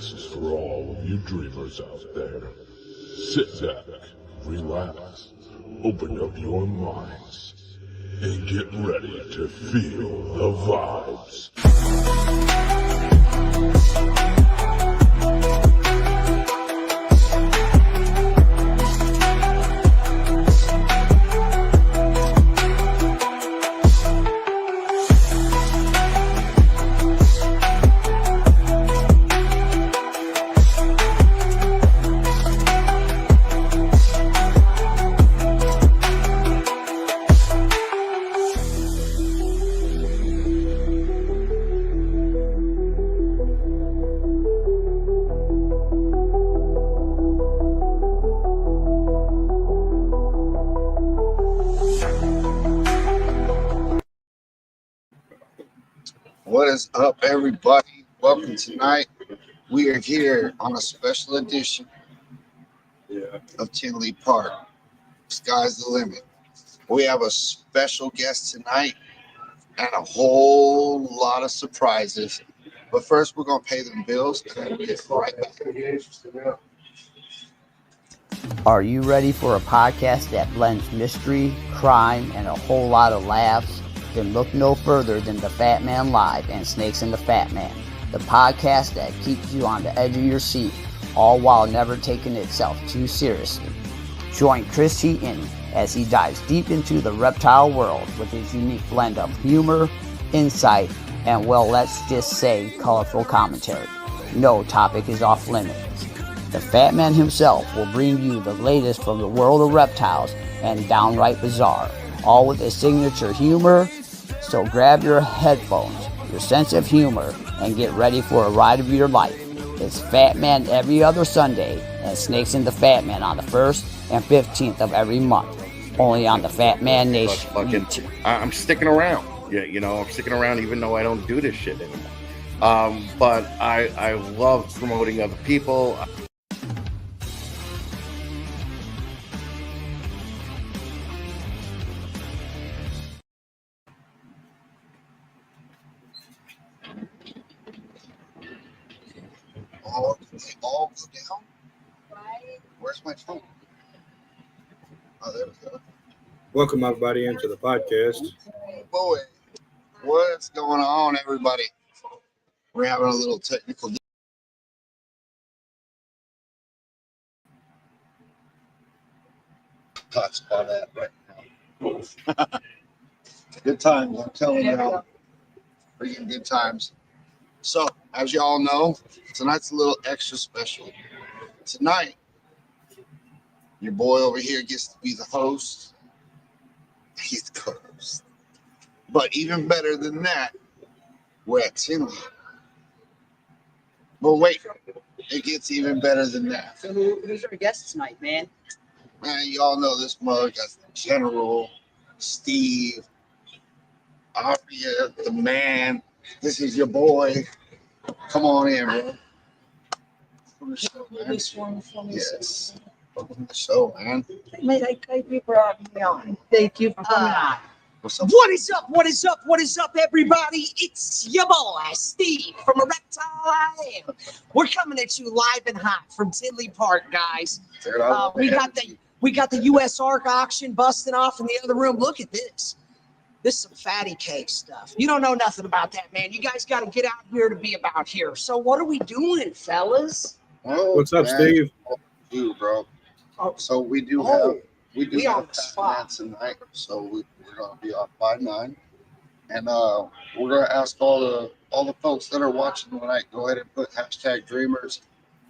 This is for all of you dreamers out there. Sit back, relax, open up your minds, and get ready to feel the vibes. What is up, everybody? Welcome tonight. We are here on a special edition of Tinley Park. Sky's the limit. We have a special guest tonight and a whole lot of surprises. But first, we're going to pay them bills and then we'll get right back. Are you ready for a podcast that blends mystery, crime, and a whole lot of laughs? Then look no further than The Fat Man Live and Snakes and the Fat Man, the podcast that keeps you on the edge of your seat, all while never taking itself too seriously. Join Chris Heaton as he dives deep into the reptile world with his unique blend of humor, insight, and, well, let's just say, colorful commentary. No topic is off limits. The Fat Man himself will bring you the latest from the world of reptiles and downright bizarre, all with his signature humor. So grab your headphones, your sense of humor, and get ready for a ride of your life. It's Fat Man every other Sunday and Snakes and the Fat Man on the 1st and 15th of every month. Only on the Fat Man Nation. I'm sticking around. Yeah, I'm sticking around even though I don't do this shit anymore. But I love promoting other people. They all go down? Where's my phone? Oh, there we go. Welcome everybody into the podcast. Boy, what's going on, everybody? We're having a little technical. Talks about that right now. Good times, I'm telling you. Freaking good times. So, as y'all know, tonight's a little extra special. Tonight, your boy over here gets to be the host. He's the co-host. But even better than that, we're at Tinley. But wait, it gets even better than that. So who's our guest tonight, man? Man, y'all know this mug as the General, Steve, ARIA, the man. This is your boy. Come on in, bro. Welcome to the show, man. This one from Yes. Welcome to the show, man. Thank you for having me on. Thank you for coming on. What's up? What is up? What is up? What is up, everybody? It's your boy, Steve, from A Reptile I Am. We're coming at you live and hot from Tinley Park, guys. We got the U.S. Ark auction busting off in the other room. Look at this. This is some fatty cake stuff. You don't know nothing about that, man. You guys got to get out here to be about here. So what are we doing, fellas? Oh, What's up, man. Steve? You, bro. Oh. So we do Oh, we we on have the Fat spot. Man tonight. So we're gonna be off by 9, and we're gonna ask all the folks that are watching tonight. Go ahead and put #Dreamers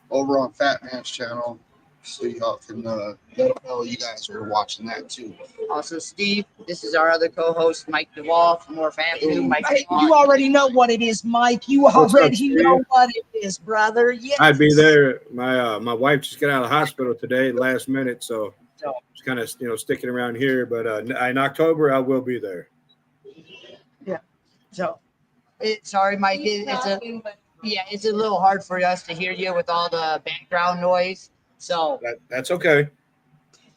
over on Fat Man's channel, so y'all can let them know you guys are watching that too. Also, Steve, this is our other co-host, Mike Duvall from More Family. Mike Hey, Duvall. you already know what it is, Mike. You What's up, already Steve? know what it is, brother. Yes. I'd be there. My wife just got out of the hospital today, last minute, so just kind of sticking around here. But in October, I will be there. So, sorry, Mike. It's a little hard for us to hear you with all the background noise. So That's okay.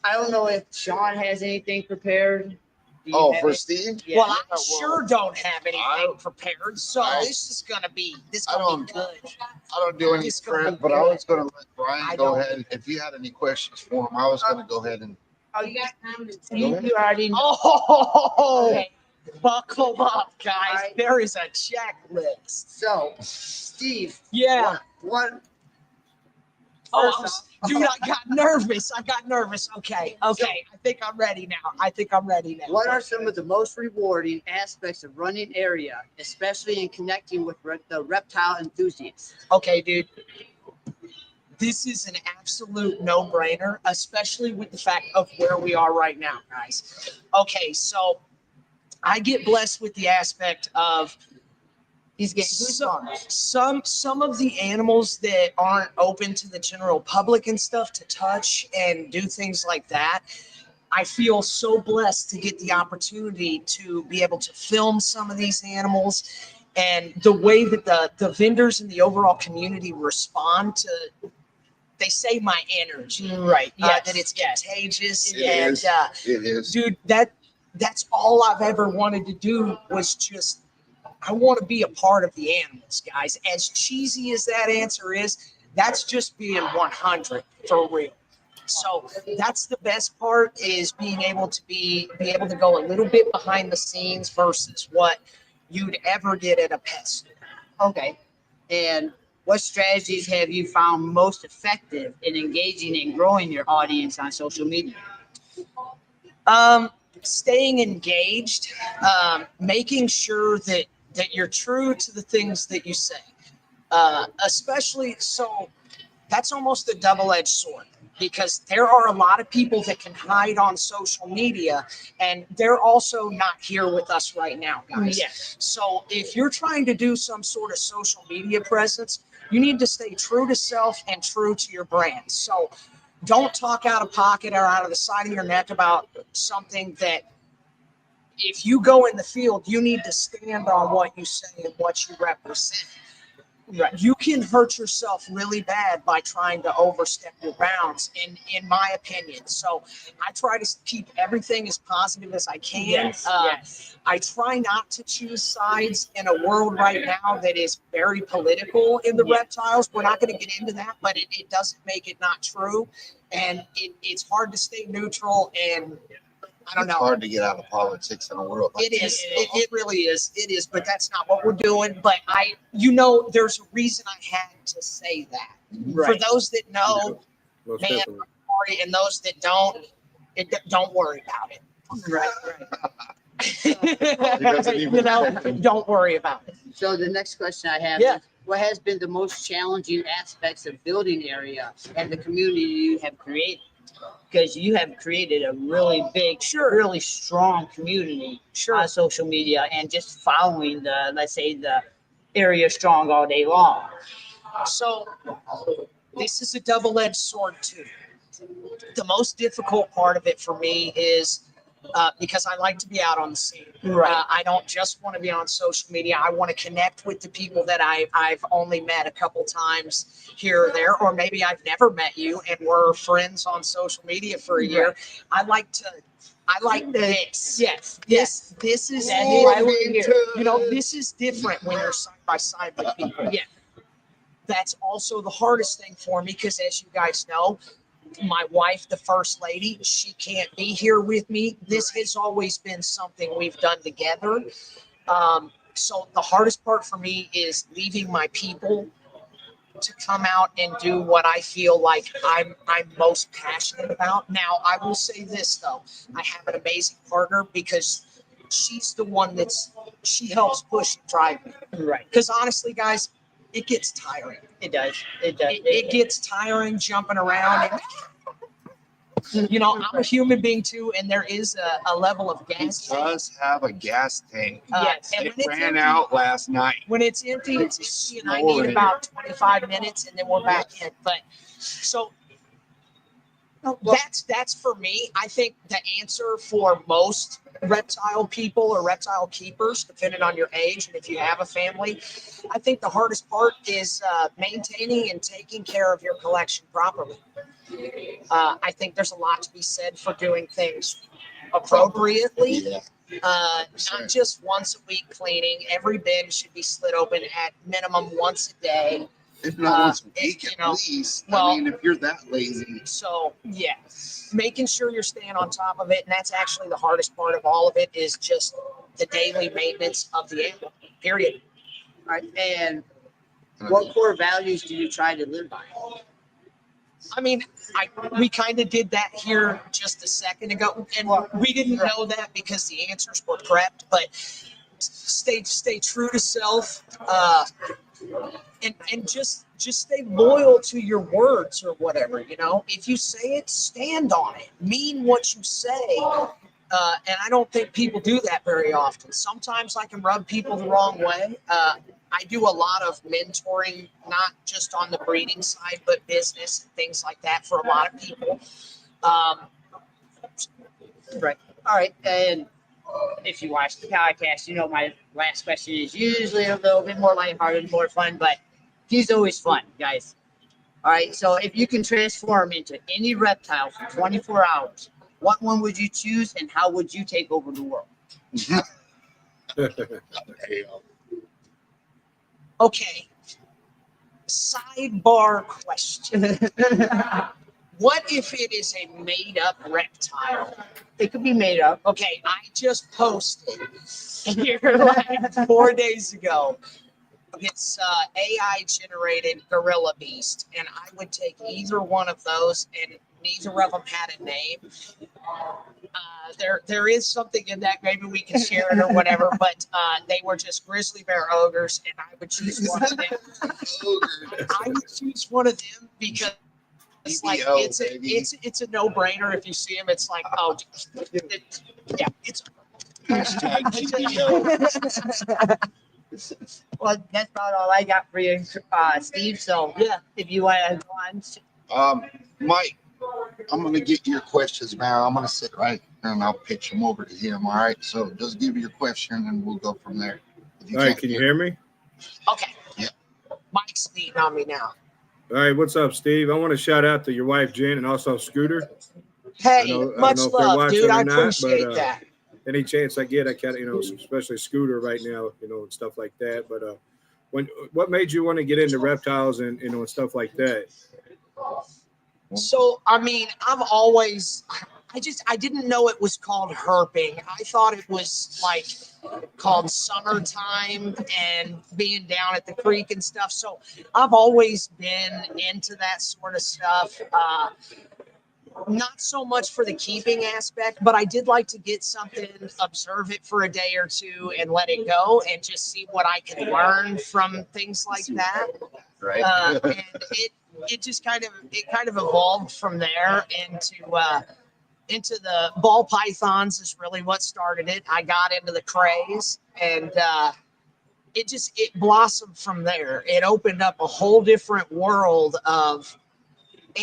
I don't know if Sean has anything prepared. Do you Oh, have for it? Steve? Yeah. Well, I sure don't have anything I- prepared, so I- this is gonna be I gonna be don't- good. I don't do any It's gonna prep, be but I good. was going to let Brian I go don't- ahead. If you had any questions for him, I was going to go ahead and. Oh, you already know. Oh, Okay. buckle up, guys. Alright. There is a checklist. So, Steve, Yeah. what Oh, first off- dude, I got nervous. Okay. I think I'm ready now. what are some of the most rewarding aspects of running ARIA, especially in connecting with the reptile enthusiasts? Okay, dude. This is an absolute no-brainer, especially with the fact of where we are right now, guys. Okay, so I get blessed with the aspect of He's getting some of the animals that aren't open to the general public and stuff to touch and do things like that. I feel so blessed to get the opportunity to be able to film some of these animals, and the way that the vendors and the overall community respond to, they say my energy, right. that it's contagious. It and is. It is. dude, that's all I've ever wanted to do was just, I want to be a part of the animals, guys. As cheesy as that answer is, that's just being 100 for real. So that's the best part, is being able to be able to go a little bit behind the scenes versus what you'd ever get at a pet store. Okay. And what strategies have you found most effective in engaging and growing your audience on social media? Staying engaged, making sure that you're true to the things that you say, especially, so that's almost a double-edged sword, because there are a lot of people that can hide on social media, and they're also not here with us right now, guys. Yes. So if you're trying to do some sort of social media presence, you need to stay true to self and true to your brand. So don't talk out of pocket or out of the side of your neck about something that, if you go in the field, you need to stand on what you say and what you represent. Right. You can hurt yourself really bad by trying to overstep your bounds, in my opinion. So I try to keep everything as positive as I can. Yes. I try not to choose sides in a world right now that is very political in the reptiles. We're not going to get into that, but it doesn't make it not true. And it's hard to stay neutral, and I don't know. It's hard to get out of politics in a world like It is. It really is. It is. But that's not what we're doing. But there's a reason I had to say that. Right. For those that know, Most man, definitely. sorry, and those that don't, don't worry about it. Right. Don't worry about it. So the next question I have Yeah. is, what has been the most challenging aspects of building ARIA and the community you have created? Because you have created a really big, really strong community on social media, and just following let's say the ARIA strong all day long. So this is a double-edged sword too. The most difficult part of it for me is because I like to be out on the scene. Right. I don't just want to be on social media. I want to connect with the people that I've only met a couple times here or there, or maybe I've never met you and we're friends on social media for a year. I like this. Yes. This is That's why we're here. this is different when you're side by side with people. Yeah. That's also the hardest thing for me, because as you guys know, my wife, the first lady, she can't be here with me. This has always been something we've done together. So the hardest part for me is leaving my people to come out and do what I feel like I'm most passionate about. Now, I will say this though, I have an amazing partner, because she's the one she helps push and drive me. Right. Because honestly, guys, it gets tiring. It does. It gets tiring jumping around. And, I'm a human being too, and there is a level of He gas. does have a gas tank. Yes. And It when it's ran empty, out last night. when it's empty, It's and I need snoring. about 25 minutes, and then we're back in. But so that's for me. I think the answer for most reptile people or reptile keepers, depending on your age and if you have a family, I think the hardest part is maintaining and taking care of your collection properly. I think there's a lot to be said for doing things appropriately. Yeah. Not just once a week cleaning. Every bin should be slid open at minimum once a day. If not once a week, you at know, least. well- I mean, if you're that lazy. So yeah, making sure you're staying on top of it, and that's actually the hardest part of all of it is just the daily maintenance of the animal. Period. All right. And what core values do you try to live by? I mean, we kind of did that here just a second ago, and we didn't know that because the answers were prepped. But stay true to self, and just stay loyal to your words or whatever. You know, if you say it, stand on it. Mean what you say. And I don't think people do that very often. Sometimes I can rub people the wrong way. I do a lot of mentoring, not just on the breeding side, but business and things like that for a lot of people. Right. All right. And if you watch the podcast, you know my last question is usually a little bit more lighthearted, more fun, but he's always fun, guys. All right. So if you can transform into any reptile for 24 hours, what one would you choose and how would you take over the world? Okay. Sidebar question. What if it is a made up reptile? It could be made up. Okay, I just posted here like 4 days ago. It's AI generated gorilla beast, and I would take either one of those, and neither of them had a name. There is something in that. Maybe we can share it or whatever. But they were just grizzly bear ogres, and I would choose one of them. I would choose one of them because it's like it's a no brainer. If you see them, it's like yeah, it's. Well, that's about all I got for you, Steve. So yeah, if you want to go on. Mike, I'm gonna get your questions, man. I'm gonna sit right here and I'll pitch them over to him. All right. So just give me your question and we'll go from there. All right, can you hear me? Okay. Yeah. Mike's leading on me now. All right, what's up, Steve? I want to shout out to your wife, Jen, and also Scooter. Hey, if much they're love, watching dude. or I not, appreciate but, that. Any chance I get, I can, especially Scooter right now, and stuff like that. But what made you want to get into reptiles and and stuff like that? So, I mean, I've always, I didn't know it was called herping. I thought it was like called summertime and being down at the creek and stuff. So I've always been into that sort of stuff. Not so much for the keeping aspect, but I did like to get something, observe it for a day or two and let it go and just see what I can learn from things like that. Right. And it just kind of evolved from there into the ball pythons is really what started it. I got into the craze and it blossomed from there. It opened up a whole different world of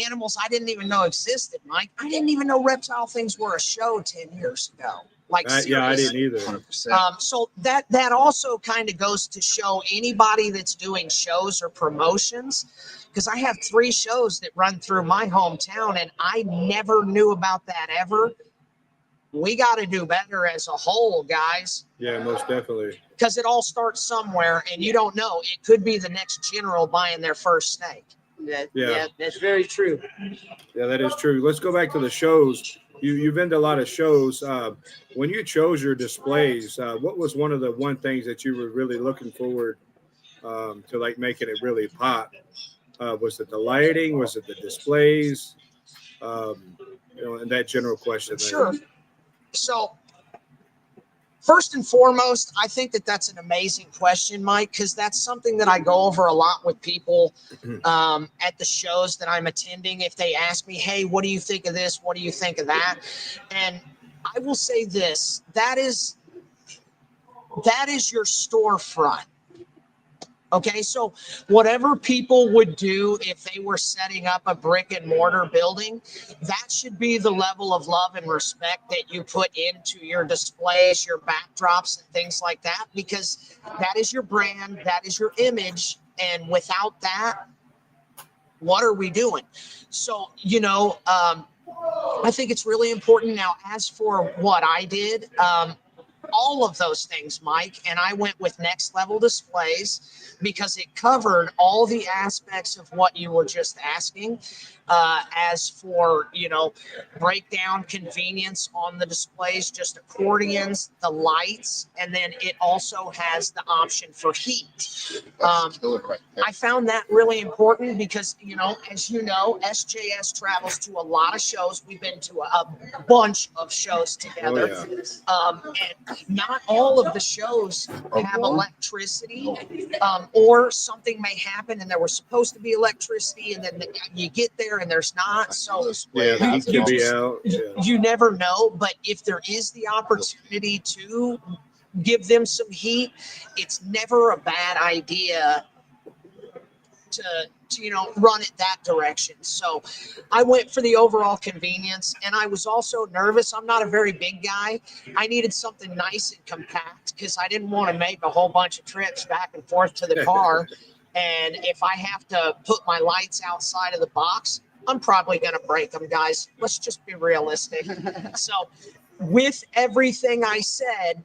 animals I didn't even know existed, Mike. I didn't even know reptile things were a show 10 years ago. Like, Yeah, I didn't either. 100%. So that also kind of goes to show anybody that's doing shows or promotions, because I have 3 shows that run through my hometown and I never knew about that ever. We got to do better as a whole, guys. Yeah, most definitely. Because it all starts somewhere and you don't know. It could be the next general buying their first snake. Yeah, that's very true. Yeah, that is true. Let's go back to the shows. You've been to a lot of shows. When you chose your displays, what was one things that you were really looking forward to, like making it really pop? Was it the lighting? Was it the displays? And that general question. Sure. So first and foremost, I think that's an amazing question, Mike, because that's something that I go over a lot with people at the shows that I'm attending. If they ask me, hey, what do you think of this? What do you think of that? And I will say this, that is your storefront. Okay, so whatever people would do if they were setting up a brick and mortar building, that should be the level of love and respect that you put into your displays, your backdrops, and things like that, because that is your brand, that is your image. And without that, what are we doing? So, I think it's really important. Now, as for what I did, all of those things, Mike, and I went with Next Level Displays because it covered all the aspects of what you were just asking. As for, breakdown, convenience on the displays, just accordions, the lights, and then it also has the option for heat. I found that really important because, as you know, SJS travels to a lot of shows. We've been to a bunch of shows together. And not all of the shows have electricity, or something may happen and there was supposed to be electricity and then you get there and there's not. So you never know. But if there is the opportunity to give them some heat, it's never a bad idea to run it that direction. So I went for the overall convenience, and I was also nervous. I'm not a very big guy. I needed something nice and compact because I didn't want to make a whole bunch of trips back and forth to the car. And if I have to put my lights outside of the box, I'm probably going to break them, guys. Let's just be realistic. So with everything I said,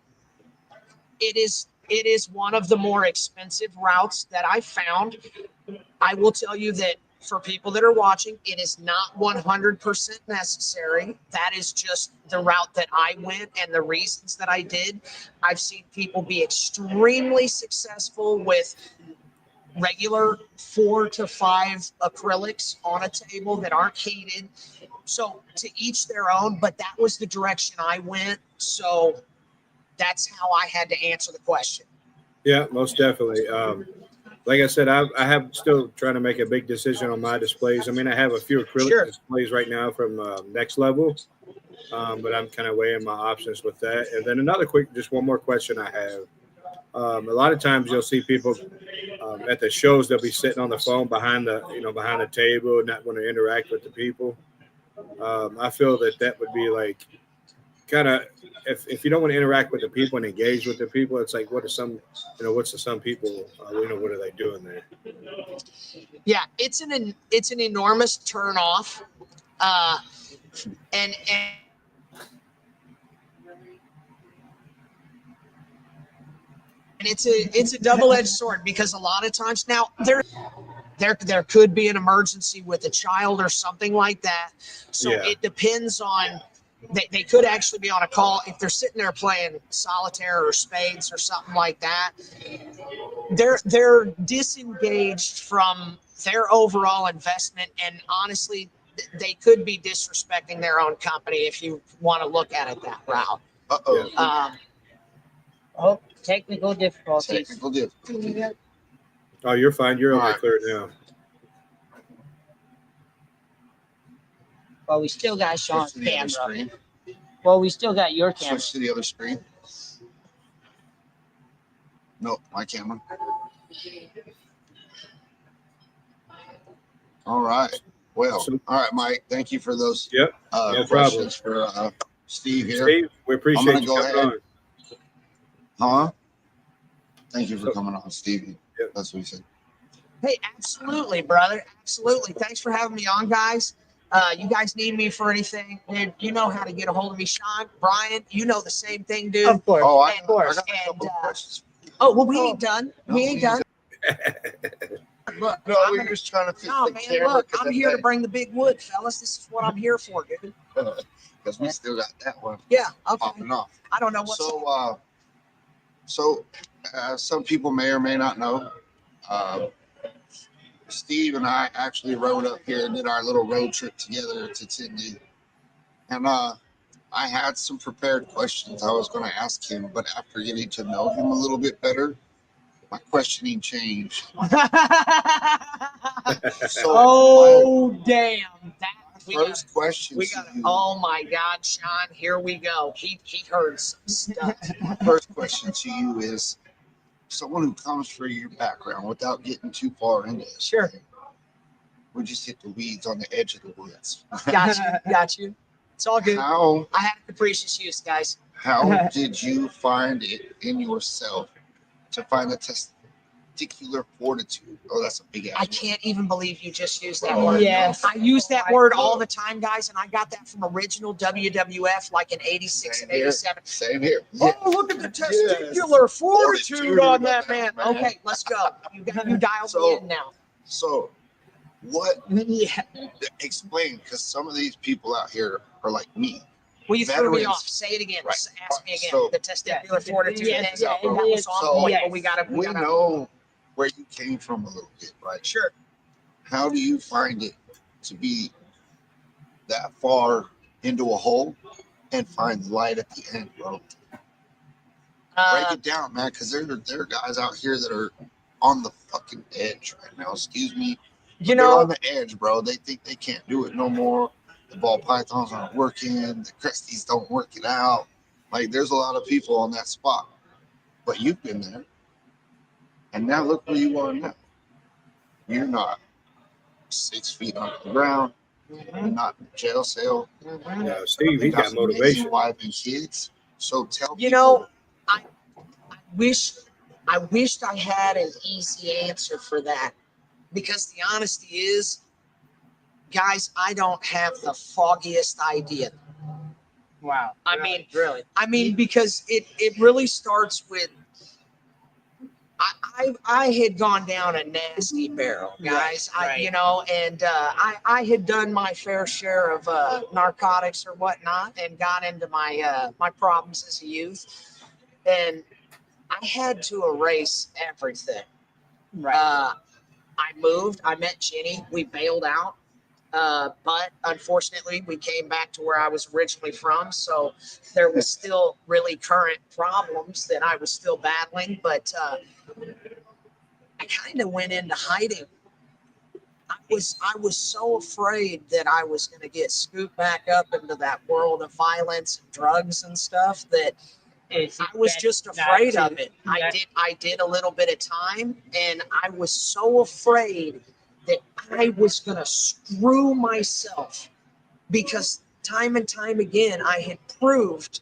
it is one of the more expensive routes that I found. I will tell you that for people that are watching, it is not 100% necessary. That is just the route that I went and the reasons that I did. I've seen people be extremely successful with regular 4 to 5 acrylics on a table that aren't heated. So to each their own, but that was the direction I went. So that's how I had to answer the question. Yeah, most definitely. Like I said, I have still trying to make a big decision on my displays. I mean, I have a few acrylic displays right now from Next Level, but I'm kind of weighing my options with that. And then just one more question I have. A lot of times you'll see people at the shows, they'll be sitting on the phone behind the table, not want to interact with the people. I feel that would be like kind of, if you don't want to interact with the people and engage with the people, it's like, what's some people, what are they doing there? Yeah, it's an enormous turnoff. And it's a double-edged sword because a lot of times now there could be an emergency with a child or something like that. So it depends on, they could actually be on a call. If they're sitting there playing solitaire or spades or something like that, they're disengaged from their overall investment. And honestly, they could be disrespecting their own company if you want to look at it that route. Technical difficulties. Oh, you're fine. You're only clear now. Well, we still got Sean's camera. Well, we still got your camera. Switch to the other screen. No, my camera. All right. Well, all right, Mike. Thank you for those no questions for Steve here. Steve, we appreciate you coming on. Huh? Thank you for coming on, Steve. Yep. That's what he said. Hey, absolutely, brother. Absolutely. Thanks for having me on, guys. You guys need me for anything, dude, you know how to get a hold of me. Sean, Brian, you know the same thing, dude. Of course. Oh, of course. I got a couple of questions. Well, we ain't done. We ain't done. Look, we're just trying to fit the camera. Look, I'm here to bring the big wood, fellas. This is what I'm here for, dude. Because we still got that one. Yeah, okay. Popping off. I don't know what's So some people may or may not know, Steve and I actually rode up here and did our little road trip together to Tinley. And I had some prepared questions I was going to ask him, but after getting to know him a little bit better, my questioning changed. Damn. First question. We got it. Oh my God, Sean, here we go. He heard some stuff. First question to you is, someone who comes from your background, without getting too far into it. Sure. We just hit the weeds on the edge of the woods. Got you. It's all good. I had a capricious use, guys. How did you find it in yourself to find the testicular fortitude. Oh, that's a big ass. I can't even believe you just used that word. Yes. I use that word all the time, guys, and I got that from original WWF like in 86 and 87. Same here. Oh, look at the testicular fortitude on that man. Okay, let's go. You dialed me in now. So, what? Yeah. Explain, because some of these people out here are like me. Well, you threw me Veterans. off. Say it again. Right. Ask me again. So- the testicular fortitude. Yeah, thing. yeah, That was on so point, yes. but we We gotta know where you came from a little bit, right? Sure. How do you find it to be that far into a hole and find the light at the end, bro? Break it down, man, because there are guys out here that are on the fucking edge right now. Excuse me. You They're know, on the edge, bro. They think they can't do it no more. The ball pythons aren't working. The cresties don't work it out. Like, there's a lot of people on that spot. But you've been there. And now look where you are now. You're not 6 feet under the ground. You're not in a jail cell. Yeah, Steve, he's got some amazing motivation. wife and kids. So tell you people, know, I wished I had an easy answer for that, because the honesty is, guys, I don't have the foggiest idea. Wow. I Really? mean, really. I mean, because it really starts with, I had gone down a nasty barrel, guys. Right. And I had done my fair share of narcotics or whatnot, and got into my my problems as a youth, and I had to erase everything. Right. I moved. I met Jenny. We bailed out. But unfortunately, we came back to where I was originally from. So there was still really current problems that I was still battling. But I kind of went into hiding. I was so afraid that I was going to get scooped back up into that world of violence and drugs and stuff that I was just afraid of it. I did a little bit of time, and I was so afraid that I was going to screw myself, because time and time again, I had proved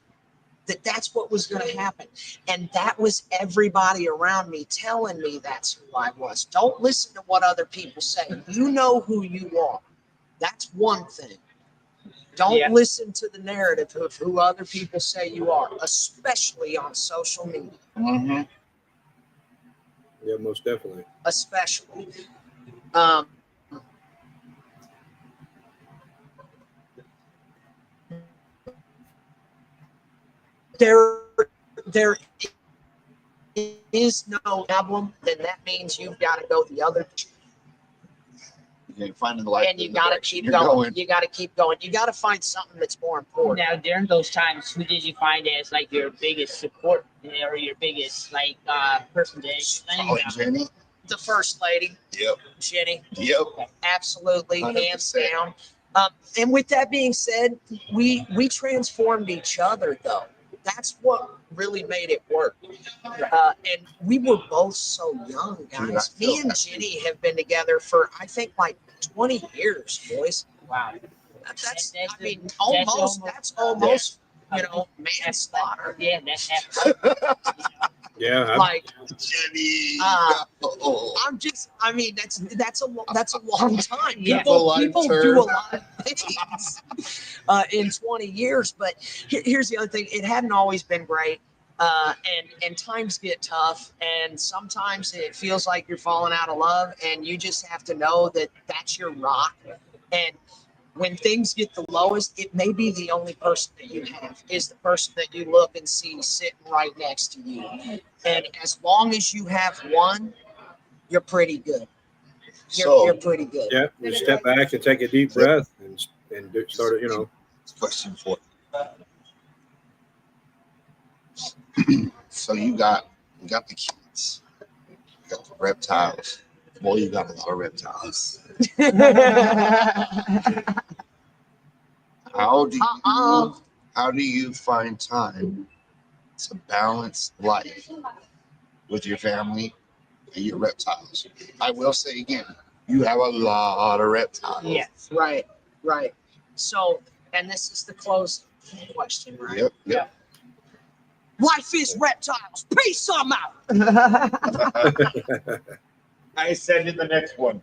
that that's what was going to happen. And that was everybody around me telling me that's who I was. Don't listen to what other people say. You know who you are. That's one thing. Don't listen to the narrative of who other people say you are, especially on social media. mm-hmm. Yeah, most definitely. Especially. There is no problem, then that means you've got to go the other, You ain't finding the light. and you in the got to direction keep you're going. You got to keep going. You got to find something that's more important. Now, during those times, who did you find as like your biggest support or your biggest like person to explain? Oh, Jenny. The first lady, Yep. Jenny, Yep. absolutely, hands 100%. down. And with that being said, we transformed each other, though. That's what really made it work. And we were both so young, Dude, guys. I feel Me and that. Jenny have been together for, I think, like 20 years, boys. Wow. That's That's I mean, almost- that's almost, manslaughter. Yeah, that's Yeah, Like, Jenny. I mean, that's a long time. Yeah. People Life do term. a lot of things in 20 years, but here's the other thing: it hadn't always been great, and times get tough, and sometimes it feels like you're falling out of love, and you just have to know that that's your rock. And when things get the lowest, it may be the only person that you have is the person that you look and see sitting right next to you. And as long as you have one, you're pretty good. You're pretty good. yeah. You step back and take a deep breath and start, Question for you. So you got the kids, you got the reptiles. Boy, you got a lot of reptiles. How do you find time to balance life with your family and your reptiles? I will say again, you have a lot of reptiles. Yes. Right. So, and this is the closing question, right? Yep. Life is reptiles. Peace, I'm out. I send in the next one.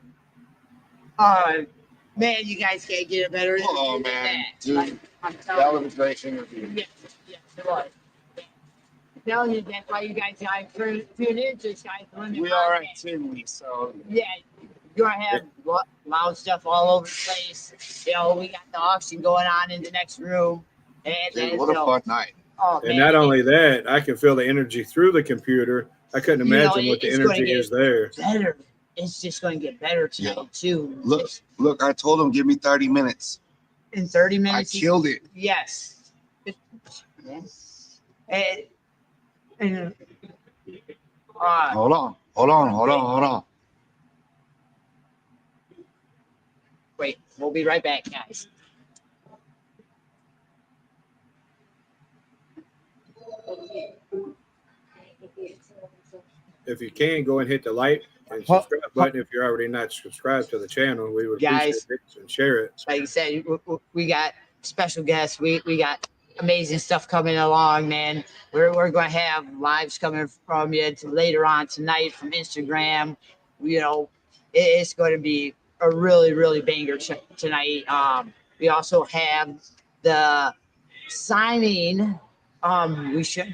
Man, you guys can't get a better interview Oh, than man. that. Dude, Like, I'm That telling was a great interview. you. Yes, it was. I'm telling you, that's why you guys tune into this guy's limit. We are at Podcast. Tinley, so Yeah, you're gonna have loud stuff all over the place. You know, we got the auction going on in the next room. And dude, what a fun night. Oh, And man. not only that, I can feel the energy through the computer. I couldn't You know, imagine what the it's gonna energy get is there. better. It's just going to get better tonight too. Look, I told him give me 30 minutes. In 30 I minutes. killed it. Yes. Yes. And Hold on. wait, we'll be right back, guys. If you can, go and hit the like and subscribe button if you're already not subscribed to the channel. We would Guys. appreciate it and share it. Like I said, we got special guests. We got amazing stuff coming along, man. We're going to have lives coming from you later on tonight from Instagram. You know, it's going to be a really banger tonight. We also have the signing. We should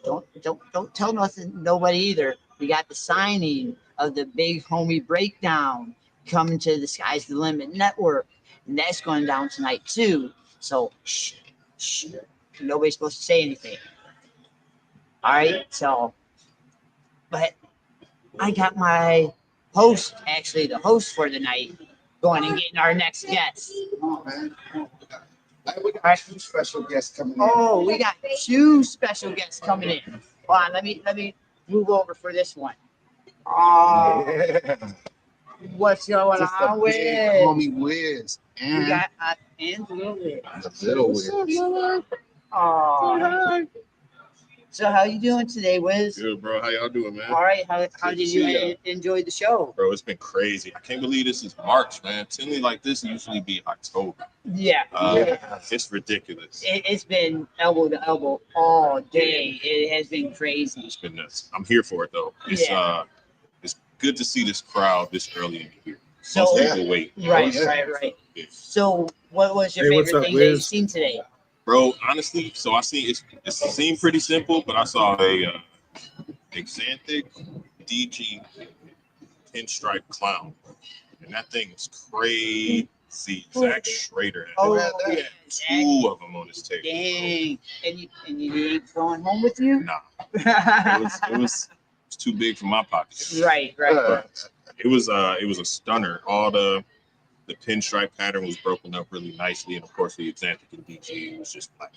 don't tell nobody either. We got the signing of the Big Homie Breakdown coming to the Sky's the Limit Network, and that's going down tonight too. So shh, nobody's supposed to say anything. All right, so, but I got my host, actually the host for the night, going and getting our next guest. Come on, man. We got 2 special guests coming in. Oh, we got 2 special guests coming in. Hold on, let me move over for this one. Yeah. What's going Just on a with big homie Wiz. we And got Angela with. the little Wiz. Oh. So how you doing today, Wiz? Good, bro. How y'all doing, man? All right, how Good did to see you enjoy the show? Bro, it's been crazy. I can't believe this is March, man. Tinley like this usually be October. Yeah, It's ridiculous. it's been elbow to elbow all day. It has been crazy. It's been nuts. I'm here for it though. It's good to see this crowd this early in the year. So Most people wait. right. Yeah. So what was your Hey, what's favorite up, thing that you've Wiz? seen today? Bro, honestly, so I see it seemed pretty simple, but I saw a Xanthic DG pinstripe clown, and that thing was crazy. Zach Schrader had Oh, Yeah, yeah. 2 of them on his table. Dang. And you ain't going home with you? Nah, it was too big for my pocket. Right. But it was a stunner. All the pinstripe pattern was broken up really nicely, and of course the Xanthic and DG was just like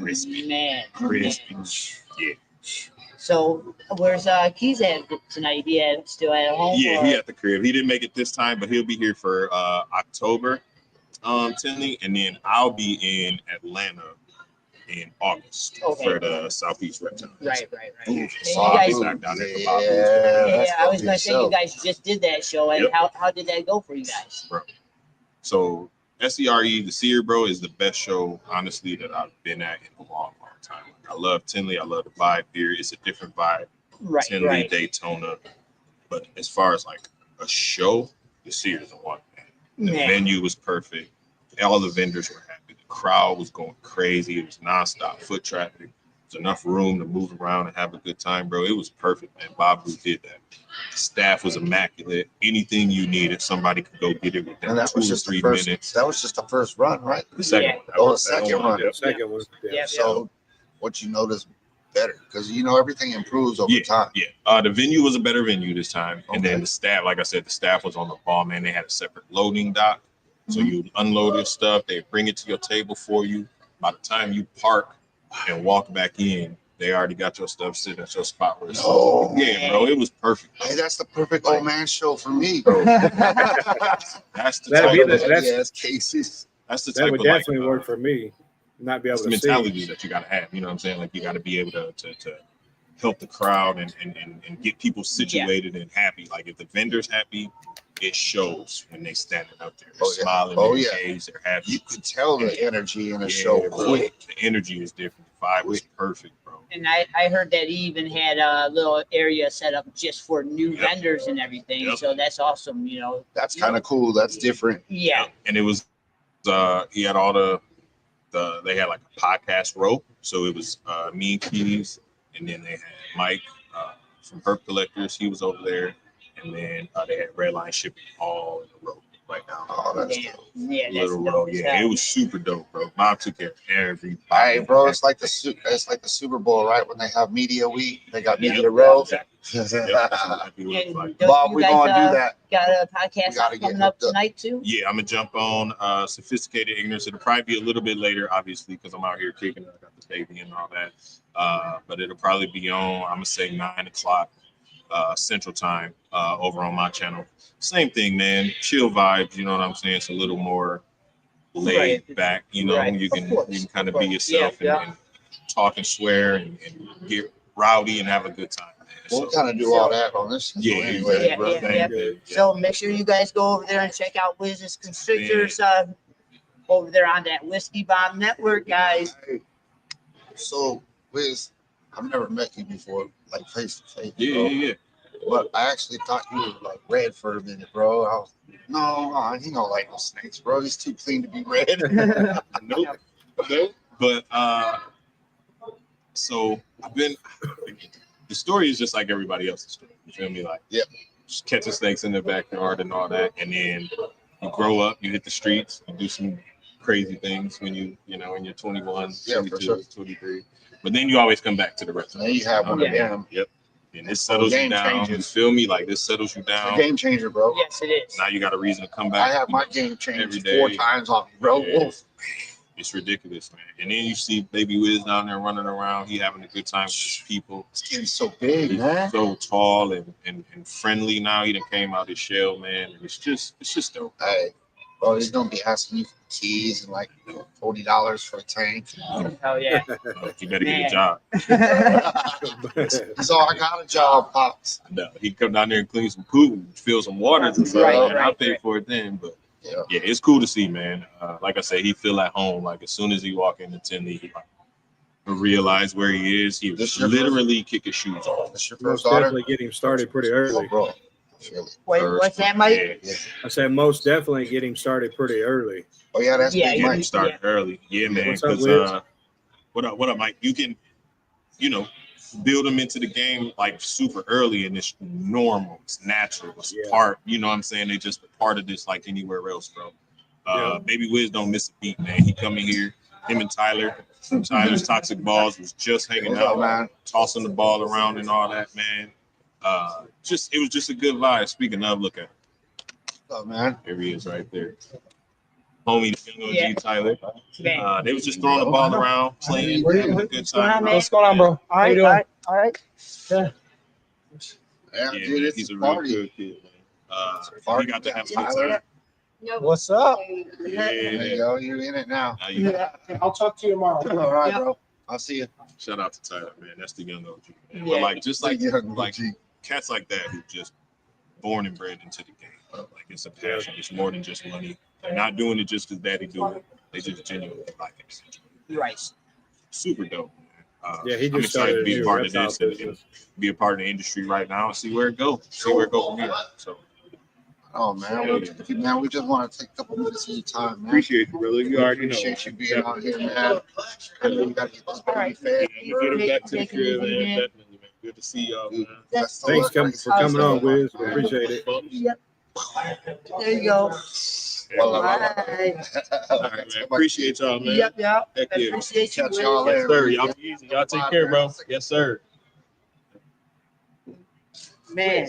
crispy. Man. Crispy. Yeah. So where's Keys at tonight? Still at home? Yeah, or- he at the crib. He didn't make it this time, but he'll be here for October, Tinley, and then I'll be in Atlanta in August for the Southeast Reptile. Right. Ooh, you Saw guys- Blue. Back down there for Yeah, Bob Boo's. Yeah, I was gonna gonna say you guys just did that show, and Yep. how did that go for you guys? So SERE, the Seer, bro, is the best show, honestly, that I've been at in a long time. Like, I love Tinley. I love the vibe here. It's a different vibe. Right, Tinley, Daytona. But as far as like a show, the Seer is the one, man. The Man. venue was perfect. All the vendors were happy. The crowd was going crazy. It was nonstop foot traffic. There's enough room to move around and have a good time, bro. It was perfect, man. Bob Booth did that. The staff was immaculate. Anything you needed, somebody could go get it within And that 2 was to just the 3 first. minutes. That was just the first run, right? The second Yeah. one. Oh, the That second one, run. yeah. The second one. Yeah. Yeah. So, what you noticed better because everything improves over time. Yeah. The venue was a better venue this time. And Okay. then the staff, like I said, the staff was on the ball, man. They had a separate loading dock. So you unload your stuff, they bring it to your table for you. By the time you park and walk back in, they already got your stuff sitting at your spot where it's No. yeah, bro. It was perfect. Hey, that's the perfect old man show for me. That's the That'd type be of, the- cases. that's the That type would of like, definitely work for me. Not be able that's the to mentality see. that you gotta have. You know what I'm saying? Like you gotta be able to help the crowd and get people situated and happy. Like if the vendor's happy, it shows when they standing up there. They're Oh, yeah. smiling, Oh, they're yeah. engaged, they're happy. You could tell the energy in a Yeah, show bro. quick. The energy is different. The vibe was perfect, bro. And I heard that he even had a little area set up just for new vendors and everything. Yep. So that's awesome, you know. That's kind of cool. That's different. Yeah. And it was he had all they had like a podcast row. So it was me and Keys, and then they had Mike from Herb Collectors. He was over there, and then they had Redline Shipping all in a row right now. Oh, that's Yeah, dope. yeah, that's Little dope row, as yeah, hell. it was super dope, bro. Bob took care of everybody. Hey, bro, it's like the Super Bowl, right? When they have media week, they got media Yep. row. Yep, that's exactly what it was like. Don't Bob, you we're guys, gonna do that. Got a We podcast gotta get coming up hooked up. tonight too? Yeah, I'm gonna jump on Sophisticated Ignorance. It'll probably be a little bit later, obviously, because I'm out here kicking. I got the baby and all that. But it'll probably be on, I'm gonna say 9 o'clock Central Time over on my channel. Same thing, man. Chill vibes, you know what I'm saying? It's a little more laid Right. back, you know. Right. You Of can course. kind of Of be course. yourself Yeah, and talk and swear and get rowdy and have a good time, man. We'll kind of do all that on this. Yeah, anyway, yeah, bro. yeah, Same yeah. thing, So make sure you guys go over there and check out Wiz's Constrictors over there on that Whiskey Bomb Network, guys. Hey, so, Wiz, I've never met you before, like face to face. Yeah, bro. yeah. But I actually thought you were like red for a minute, bro. I was, no, he don't like no snakes, bro. He's too clean to be red. Nope. Nope. But so I've been. The story is just like everybody else's story. You feel me? Like, Yep. just catching snakes in the backyard and all that, and then you grow up, you hit the streets, you do some crazy things when you know when you're 21, Yeah, for 22, sure. 23. But then you always come back to the rest. And then you have one of Yeah. them. Yep. And this settles you game down. changes. You feel me? Like this settles you It's a down. game changer, bro. Yes, it is. Now you got a reason to come I back. have my game Every changed day. 4 times off, bro. Yeah. Wolf. It's ridiculous, man. And then you see Baby Wiz down there running around. He having a good time with his people. It's getting so big, He's man. so tall and friendly now. He done came out his shell, man. And it's just dope. Hey, bro, he's gonna be asking you for keys and like $40 for a tank. Oh yeah. You better get Man. a job. So I got a job, pops. No, he come down there and clean some poop and fill some waters and stuff. Right, and I'll right, pay right. for it then. But Yeah. yeah, it's cool to see, man. Like I say, he feel at home. Like as soon as he walk into Tinley, he like realize where he is. He This your literally kick his shoes off. That's your Most first daughter? definitely get him started pretty Oh, early. bro. I feel it. Wait, what's that, Mike? Yeah. I said most definitely get him started pretty early. Oh, yeah, that's Yeah, big Get Mike. him started early. Yeah, man. What's up, Because Wiz? what up, Mike? You can, build them into the game like super early, and it's normal. It's natural. It's Yeah. part. You know what I'm saying? They just a part of this like anywhere else, bro. Yeah. Baby Wiz don't miss a beat, man. He come in here. Him and Tyler from Tyler's Toxic Balls was just hanging What's up, out, man? tossing the ball around and all that, man. It was just a good vibe. Speaking of, look at What's up, man? there he is right there. Homie, young OG Yeah. Tyler. Man. They was just throwing the ball around, playing, having a good What's going on, time. man? What's going on, bro? All right, all right, all right. Yeah, Yeah, dude, it's he's a a real party. good kid, man. He Party got to have a good Tyler. time. What's up? There you Yeah. go. You're in it now. Now you- I'll talk to you tomorrow. All right, Yeah. bro. I'll see you. Shout out to Tyler, man. That's the young OG. Man. Yeah. But like, just like Young like OG. cats like that who just born and bred into the game. Like it's a passion. It's more than just money. They're not doing it just because daddy do it. They just genuinely like it. Right. Super dope. Man. Yeah, he I'm just excited started to a be a new part of reptile this and business. be a part of the industry right now and see where it goes. See where it goes from here. So Oh, man. We just want to take a couple minutes of your time, man. appreciate you, brother. You already know. Appreciate you being out here, man. I know you got to get this baby fed. Yeah, I'm gonna get him back to the Take it crib, easy, man. man. Definitely, man. Good to see y'all, man. Best of Thanks luck. for coming on, Wiz. We appreciate it. Yep. There you go. Well, All all right. All right, man. Appreciate y'all, man. Yep, yep. Heck yeah. Appreciate you. Catch Wiz. y'all later. Yes, sir. Y'all be easy. Y'all take care, bro. Yes, sir. Man.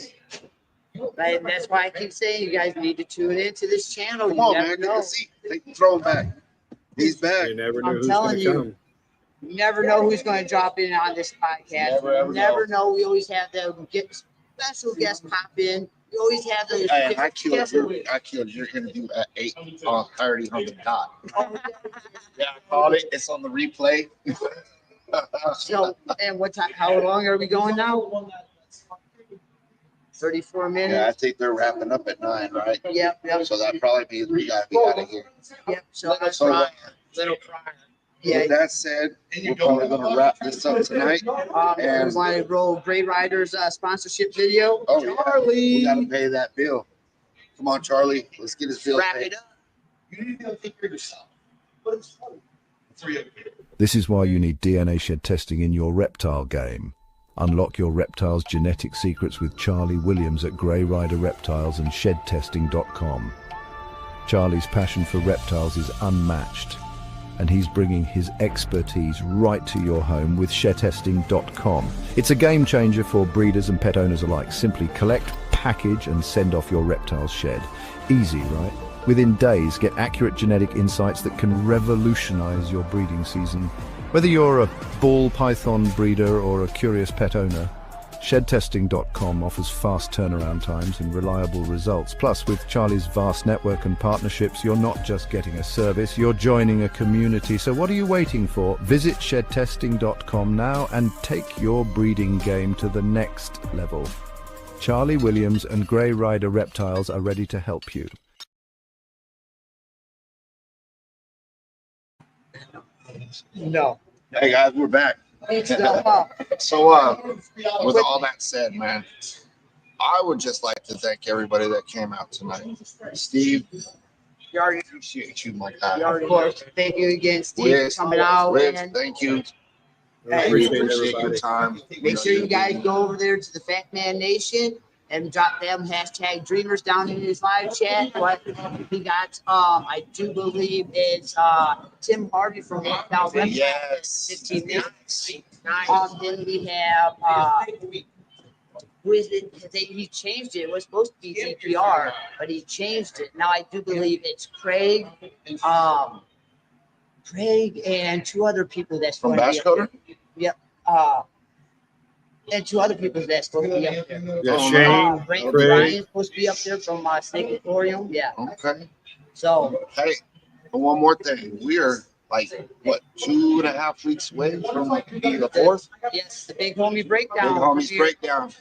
Like, that's why I keep saying you guys need to tune into this channel. Come You on, never man. Take know. a seat. Take the throne back. He's back. You never know I'm who's telling going to you. come. You never know who's going to drop in on this podcast. Never, ever You never know. We always have the special guests pop in. We always have those. Hey, I killed guests. your interview at 8:30 on the dot. Yeah, I called it. It's on the replay. So, and what time? How long are we going now? 34 Yeah, I minutes. think they're wrapping up at 9, right? Yep. So that probably means we gotta be out of here. Yep. So So little prior. Yeah. with that said, we're probably gonna wrap this up tonight. And we want to roll Gray Riders sponsorship video. Oh, yeah. Charlie. We gotta pay that bill. Come on, Charlie. Let's get his bill Wrap paid. it up. You need to be able to take care of yourself. But it's fun. 3 of you. This is why you need DNA shed testing in your reptile game. Unlock your reptile's genetic secrets with Charlie Williams at Grey Rider Reptiles and ShedTesting.com. Charlie's passion for reptiles is unmatched, and he's bringing his expertise right to your home with ShedTesting.com. It's a game changer for breeders and pet owners alike. Simply collect, package, and send off your reptile's shed. Easy, right? Within days, get accurate genetic insights that can revolutionize your breeding season. Whether you're a ball python breeder or a curious pet owner, ShedTesting.com offers fast turnaround times and reliable results. Plus, with Charlie's vast network and partnerships, you're not just getting a service, you're joining a community. So what are you waiting for? Visit ShedTesting.com now and take your breeding game to the next level. Charlie Williams and Grey Rider Reptiles are ready to help you. No. Hey guys, we're back. It's not. So, with all that said, man, I would just like to thank everybody that came out tonight. Steve, You already, appreciate you, my guy. of course. Thank you again, Steve, Wiz, for coming out. Wiz, And thank you. I We appreciate appreciate your everybody. time. make sure you guys go over there to the Fat Man Nation and drop them hashtag dreamers down in his live chat. What we got, I do believe it's Tim Harvey from South Yes. 15 minutes. Then we have who is it? He changed it. It was supposed to be DPR, but he changed it. Now I do believe it's Craig, and 2 other people that's From going to be up Bash there. Yep. And 2 other people that's supposed to be up there. Yeah, Oh, Shane, Craig Craig. Ryan's supposed to be up there from Snake Aquarium. Yeah. Okay. So Hey, and one more thing. We are like, what, 2.5 weeks away from being the 4th? yes, the Big Homie Big Breakdown. Homies Breakdown.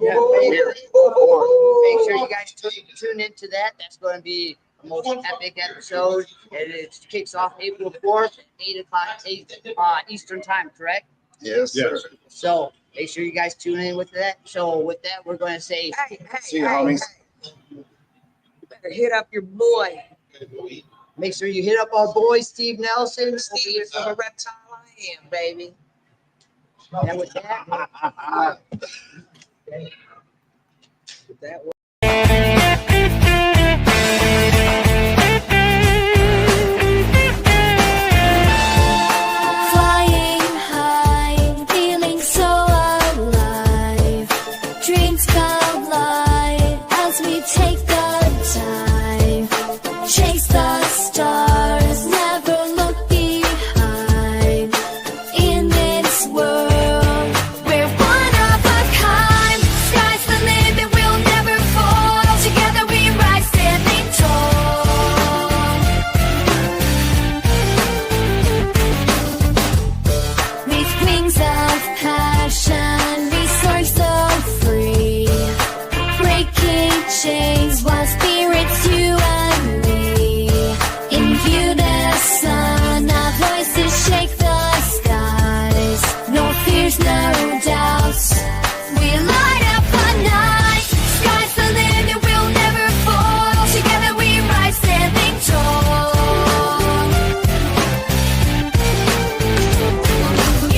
Yeah, Here, 4th. make sure you guys tune into that. That's going to be the most epic episode. And it kicks off April 4th, 8 o'clock Eastern time, correct? Yes, sir. Yes. So make sure you guys tune in with that. So with that, we're going to say, See you, homies. You better hit up your boy. make sure you hit up our boy, Steve Nelson. Steve from a reptile I am, baby. And with that, Flying high, feeling so alive. Dreams come light as we take the time. Chase the stars, never look behind. In this world, we're one of a kind. Sky's the limit, we'll never fall. Together we rise, standing tall. With wings of passion, we soar so free. Breaking chains while spirits you and me. In unison, our voices shake the skies. No fears, no doubts. We light up the night. Sky's the limit, we'll never fall. Together we rise, standing tall.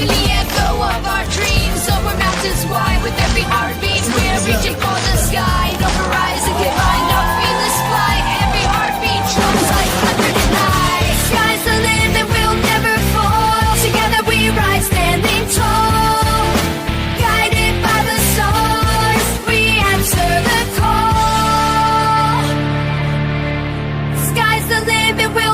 In the echo of our dreams, over mountains wide, with every heartbeat, we're reaching for the sky. No horizon can line up, fearless flight. Every heartbeat drums like thunder tonight. Sky's the limit, we'll never fall. Together we rise, standing tall. Guided by the stars, we answer the call. Sky's the limit, we'll